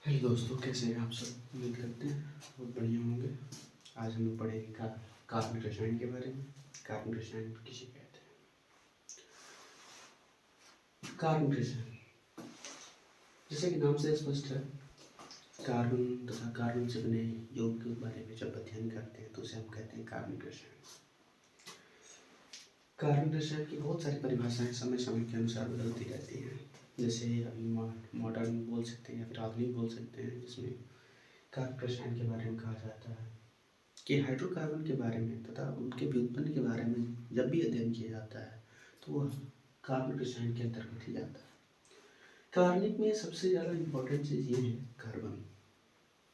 Hello दोस्तों, कैसे हैं आप सब? उम्मीद करते हैं बहुत बढ़िया होंगे। आज हम लोग पढ़ेंगे कार्बनिक रसायन के बारे में। कार्बनिक रसायन किसे कहते हैं? कार्बनिक रसायन जैसे कि नाम से स्पष्ट है, कार्बन तथा कार्बन से बने यौगिक के बारे में जब अध्ययन करते हैं तो उसे हम कहते हैं कार्बनिक रसायन। कार्बनिक रसायन की बहुत सारी परिभाषाएं समय समय के अनुसार बदलती रहती हैं। जैसे अभी मॉडर्न बोल सकते हैं या फिर आधुनिक बोल सकते हैं, जिसमें कार्बनिक रसायन के बारे में कहा जाता है कि हाइड्रोकार्बन के बारे में तथा उनके व्युत्पन्न के बारे में जब भी अध्ययन किया जाता है तो वह कार्बनिक रसायन के अंतर्गत ही जाता है। कार्बनिक में सबसे ज़्यादा इम्पोर्टेंट चीज़ ये है कार्बन,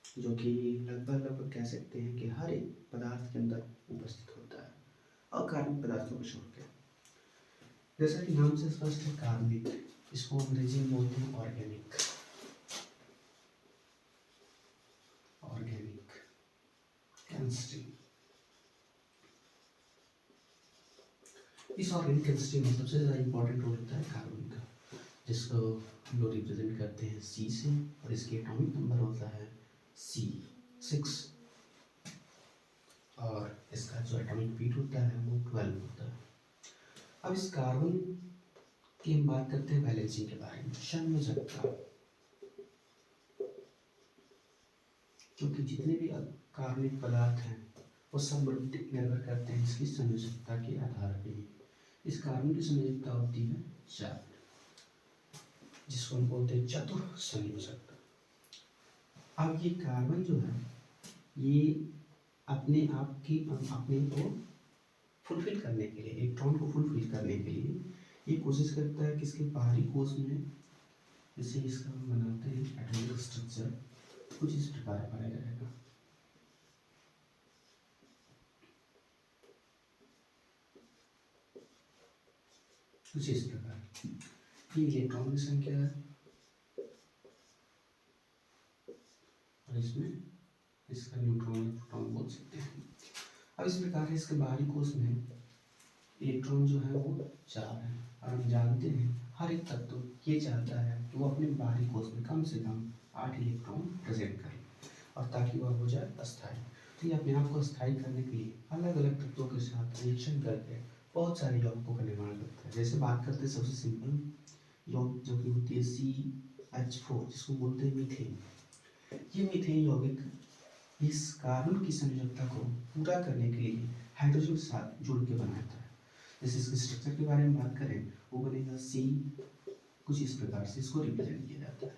जो कि लगभग कह सकते हैं कि हर एक पदार्थ के अंदर उपस्थित होता है अकार्बनिक पदार्थों को छोड़ के। जैसा कि नाम से स्पष्ट है, कार्बनिक, इसको अंग्रेजी में बोलते हैं ऑर्गेनिक। Organic chemistry. इस ऑर्गेनिक केमिस्ट्री में सबसे ज़्यादा इम्पोर्टेंट रोल होता है कार्बन का, जिसको हम लोग रिप्रेजेंट करते हैं C से, और इसके एटॉमिक नंबर होता है C6, और इसका जो एटॉमिक वेट होता है वो 12 होता है। अब इस कार्बन की हम बात करते हैं वैलेंसी के बारे में, संयोजकता, क्योंकि जितने भी कार्बनिक पदार्थ हैं वो सब निर्भर करते हैं इसकी संयोजकता के आधार पर। इस कार्बन की संयोजकता होती है 4, जिसको हम बोलते हैं चतुर संयोजकता। अब ये कार्बन जो है ये अपने को फुलफिल करने के लिए, इलेक्ट्रॉन को फुलफिल करने के लिए ये कोशिश करता है कि इसके बाहरी कोश में, जैसे इसका हम बनाते हैं एटॉमिक स्ट्रक्चर, कुछ इस प्रकार पाया जाएगा। कुछ इस प्रकार ये इलेक्ट्रॉन की संख्या है, और इसमें इसका न्यूट्रॉन प्रोटॉन बोल सकते हैं। अब इस प्रकार इसके बाहरी कोश में इलेक्ट्रॉन जो है वो 4 है, और हम जानते हैं हर एक तत्व ये चाहता है कि वो अपने बाहरी कोश में कम से कम 8 इलेक्ट्रॉन प्रेजेंट करे, और ताकि वह हो जाए अस्थायी। तो ये अपने आप को अस्थायी करने के लिए अलग अलग तत्वों के साथ रिएक्शन करके बहुत सारे यौगिकों का निर्माण करता है। जैसे बात करते हैं सबसे सिंपल यौगिक, जो कि होती है CH4, जिसको बोलते हैं मीथेन। ये मीथेन यौगिक इस कार्बन की संयोजकता को पूरा करने के लिए हाइड्रोजन के साथ जुड़ के बनाता है। जैसे इसके स्ट्रक्चर के बारे में बात करें, वो बनेगा C, कुछ इस प्रकार से इसको रिप्रेजेंट किया जाता है।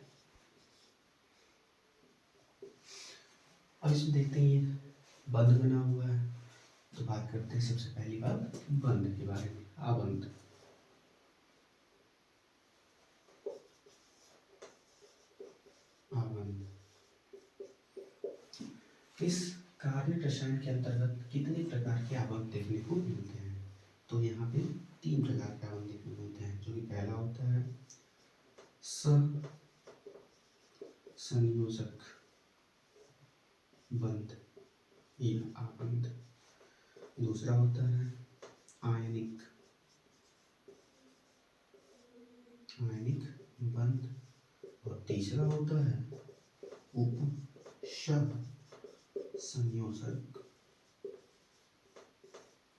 अब इसमें देखते हैं ये बंध बना हुआ है, तो बात करते हैं सबसे पहली बात बंध के बारे में। आबंध, आबंध। इस कार्बनिक रसायन के अंतर्गत कितने प्रकार के आबंध देखने को मिलते हैं? तो यहाँ पे 3 प्रकार के आबंध देखने को मिलते हैं, जो कि पहला होता है संयोजक बंध या आबंध, दूसरा होता है आयनिक बंध, और तीसरा होता है उपशम संयोजक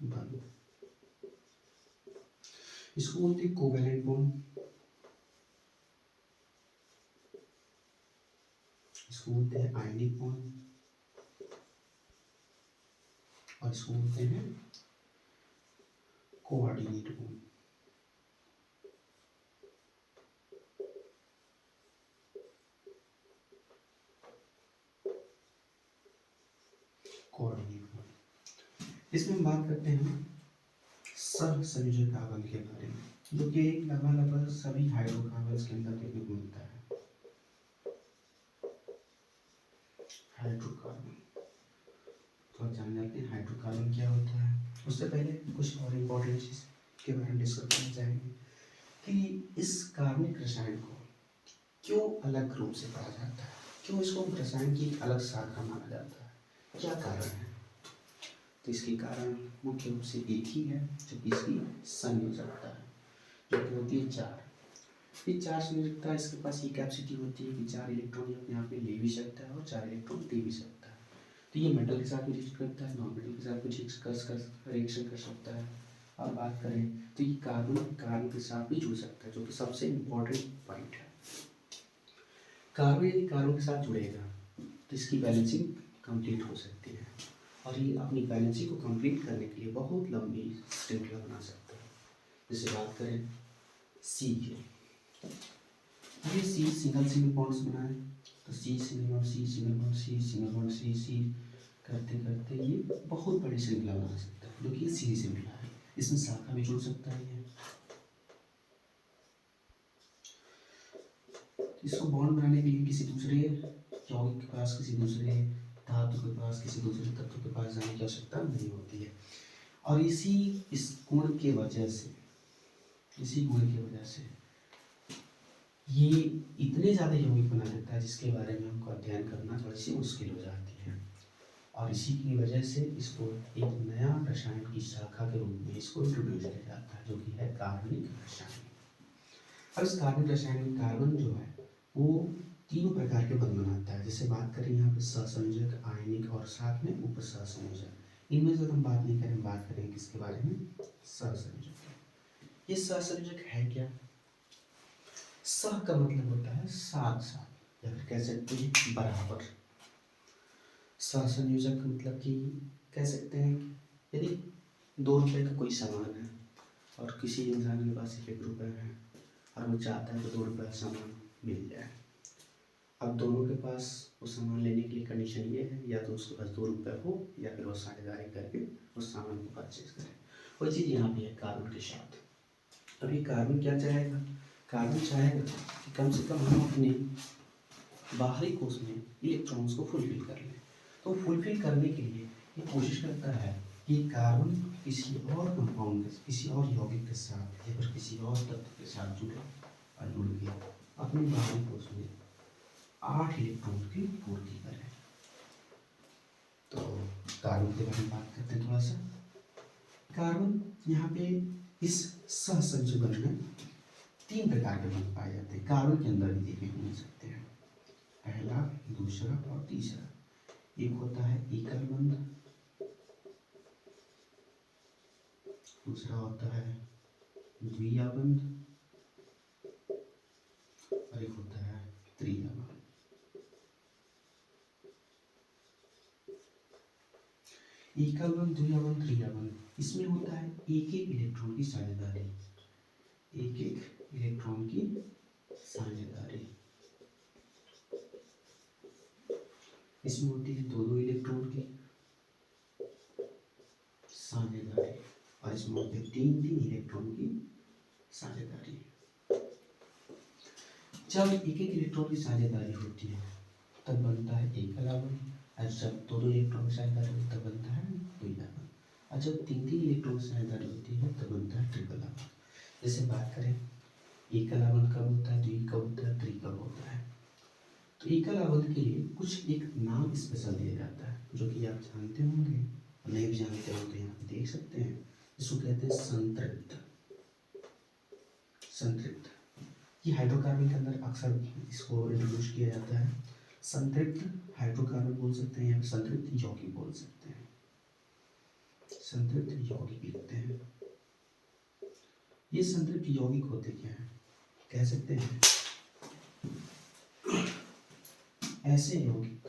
बंध। इसको बोलते हैं कोवैलेंट बॉन्ड, इसको बोलते हैं आयनिक बॉन्ड, और इसको बोलते हैं कोऑर्डिनेट बॉन्ड। Coordinate bond. इसमें हम बात करते हैं सहसंयोजक आबंध के बारे में, जो कि लगभग सभी हाइड्रोकार्बन्स के अंदर देखने को मिलता है। हाइड्रोकार्बन, तो आप जान जाते हैं हाइड्रोकार्बन क्या होता है। उससे पहले कुछ और इम्पोर्टेंट चीज के बारे में डिस्कस करना चाहेंगे कि इस कार्बनिक रसायन को क्यों अलग रूप से पढ़ा जाता है, क्यों इसको रसायन की एक अलग शाखा माना जाता है, क्या कारण है? तो इसके कारण मुख्य रूप से एक ही है, जो कि इसकी संयोजकता है, जो कि होती है 4। ये चार संयोजकता इसके पास ये कैपेसिटी होती है कि 4 इलेक्ट्रॉन अपने आप में ले भी सकता है और 4 इलेक्ट्रॉन दे भी सकता है। तो ये मेटल के साथ भी रिएक्ट करता है, नॉन मेटल के साथ भी रिएक्शन कर सकता है। अब बात करें तो ये कार्बन के साथ भी जुड़ सकता है, जो कि सबसे इम्पोर्टेंट पॉइंट है। कार्बन यदि कार्बन के साथ जुड़ेगा तो इसकी बैलेंसिंग कंप्लीट हो सकती है, और ये अपनी बैलेंसिंग को कंप्लीट करने के लिए बहुत लंबी श्रृंखला बना सकता है। जैसे बात करें सी की, ये सी सिंगल बॉन्ड्स बनाए तो C single bond C single bond C single bond C करते करते ये बहुत बड़ी श्रृंखला बना सकता है, जो कि सीधी श्रृंखला है। इसमें शाखा भी जुड़ सकता है। ये इसको बॉन्ड बनाने के लिए किसी दूसरे यौगिक के पास, किसी दूसरे धातु के पास, किसी दूसरे तत्व के पास जाने की आवश्यकता नहीं होती है। और इस गुण की वजह से ये इतने ज़्यादा यौगिक बना देता है, जिसके बारे में हमको अध्ययन करना थोड़ी सी मुश्किल हो जाती है। और इसी की वजह से इसको एक नया रसायन की शाखा के रूप में इसको इंट्रोड्यूस किया जाता है, जो कि है कार्बनिक रसायन। अब इस कार्बनिक रसायन में कार्बन जो है वो तीनों प्रकार के बंध बनाता है। जैसे बात करें यहाँ पे सहसंयोजक, आयनिक और साथ में उप सहसंयोजक। इनमें से हम बात नहीं करें, बात करें किसके बारे में, सहसंयोजक। ये सहसंयोजक है क्या? सह का मतलब होता है साथ साथ, या फिर कह सकते हैं बराबर। सहसंयोजक मतलब कि कह सकते हैं कि यदि 2 रुपए का कोई सामान है और किसी इंसान के पास 1 रुपए है और वो चाहता है तो 2 रुपए का सामान मिल जाए। अब दोनों के पास वो सामान लेने के लिए कंडीशन ये है, या तो उसके पास 2 रुपए हो या फिर वो साझेदारी करके उस सामान को परचेज करे। वही चीज़ यहाँ पे है कार्बन के साथ। अभी कार्बन क्या चाहेगा? कार्बन चाहेगा कि कम से कम हम अपने बाहरी कोश में इलेक्ट्रॉन्स को फुलफिल कर लें। तो फुलफिल करने के लिए ये कोशिश करता है कि कार्बन किसी और कंपाउंड के, किसी और यौगिक के साथ या फिर किसी और तत्व के साथ जुड़े और जुड़ के अपने बाहरी कोश में 8 इलेक्ट्रॉन की पूर्ति करें। तो कार्बन के बारे में बात करते हैं थोड़ा सा। कार्बन यहाँ पे इस सहसंयोजन में 3 प्रकार के बंध पाए जाते हैं। कार्बन के अंदर भी देखने को मिल सकते हैं, पहला, दूसरा और तीसरा। एक होता है एकल बंध, दूसरा होता है द्विया बंध और एक होता है त्रिया बंध। एकल बंध, द्विया बंध, त्रिया बंध, इसमें होता है एक एक इलेक्ट्रॉन की साझेदारी, एक एक इलेक्ट्रॉन की साझेदारी। इसमें होती है 2-2 इलेक्ट्रॉन की साझेदारी, और इसमें होते हैं 3-3 इलेक्ट्रॉन की साझेदारी। जब एक एक इलेक्ट्रॉन की साझेदारी होती है तब बनता है एकल बंध, और जब 2-2 इलेक्ट्रॉन की साझेदारी होती है तब बनता है द्विया बंध, और जब 3-3 इलेक्ट्रॉन की साझेदारी होती है तब बनता है ट्रिपल बंध। जैसे बात करें एकल बंध कब होता है, द्वि कब होता है, त्रि कब होता है। तो एकल बंध के लिए कुछ एक नाम स्पेशल दिया जाता है, जो कि आप जानते होंगे, नहीं भी जानते हो तो यहाँ पे देख सकते हैं। इसको कहते हैं संतृप्त। संतृप्त ये हाइड्रोकार्बन के अंदर अक्सर इसको इंट्रोड्यूस किया जाता है। संतृप्त हाइड्रोकार्बन बोल सकते हैं या फिर संतृप्त यौगिक बोल सकते हैं। संतृप्त यौगिक लिखते हैं। ये संतृप्त यौगिक होते क्या है? कह सकते हैं ऐसे यौगिक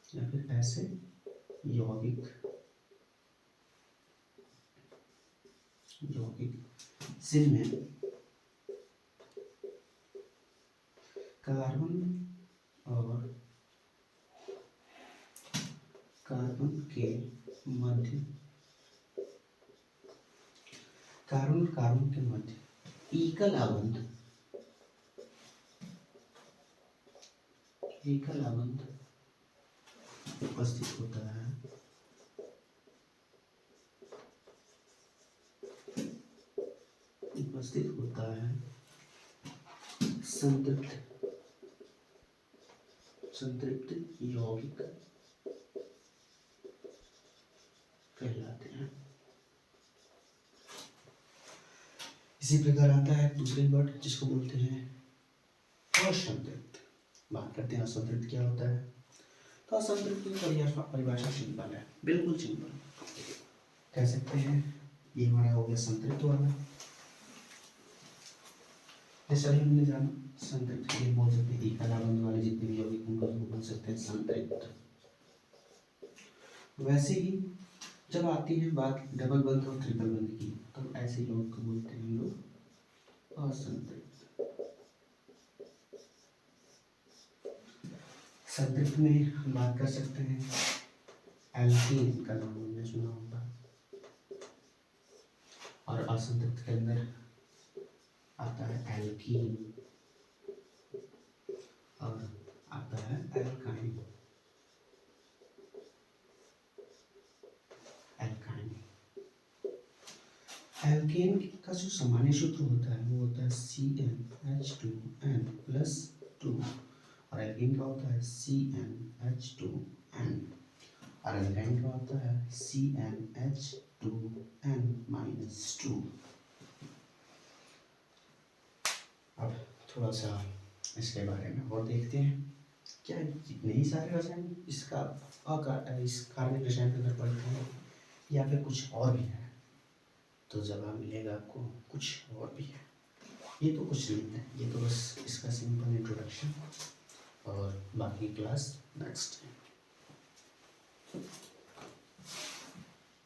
या फिर ऐसे यौगिक जिनमें कार्बन और कार्बन के मध्य, कार्बन और कार्बन के मध्य एकल बंध उपस्थित होता है। संतृप्त यौगिक कहलाते हैं। इसी प्रकार आता है दूसरी वर्ड जिसको बोलते हैं असंतृप्त। बात करते हैं असंतृप्त क्या होता है। तो असंतृप्त की परिभाषा सिंपल है, बिल्कुल सिंपल। कह सकते हैं ये हमारा हो गया संतृप्त वाला। जैसे हमने जाना संतृप्त ये बोल सकते हैं इकाला बंद वाले जितने भी यौगिक होंगे उसको बोल सकते हैं संतृप्त। वैसे ही जब आती है बात डबल बंद और ट्रिपल बंद की, तो ऐसे यौगिक को बोलते हैं हम लोग असंतृप्त। संतृप्त में हम बात कर सकते हैं एल्कीन का नाम हमने सुना होगा, और असंतृप्त के अंदर आता है एल्कीन और आता है एल्काइन। एल्केन का जो सामान्य सूत्र होता है वो होता है CnH2n प्लस 2, और एल्केन का होता है CnH2n, और एल्काइन का होता है CnH2n माइनस 2। अब थोड़ा सा इसके बारे में और देखते हैं। क्या जितने ही सारे रसायन इस कार्बनिक रसायन के अंदर पड़ते हैं या फिर कुछ और भी है, तो जवाब मिलेगा आपको कुछ और भी है। ये तो कुछ नहीं है, ये तो बस इसका सिंपल इंट्रोडक्शन, और बाकी क्लास नेक्स्ट है।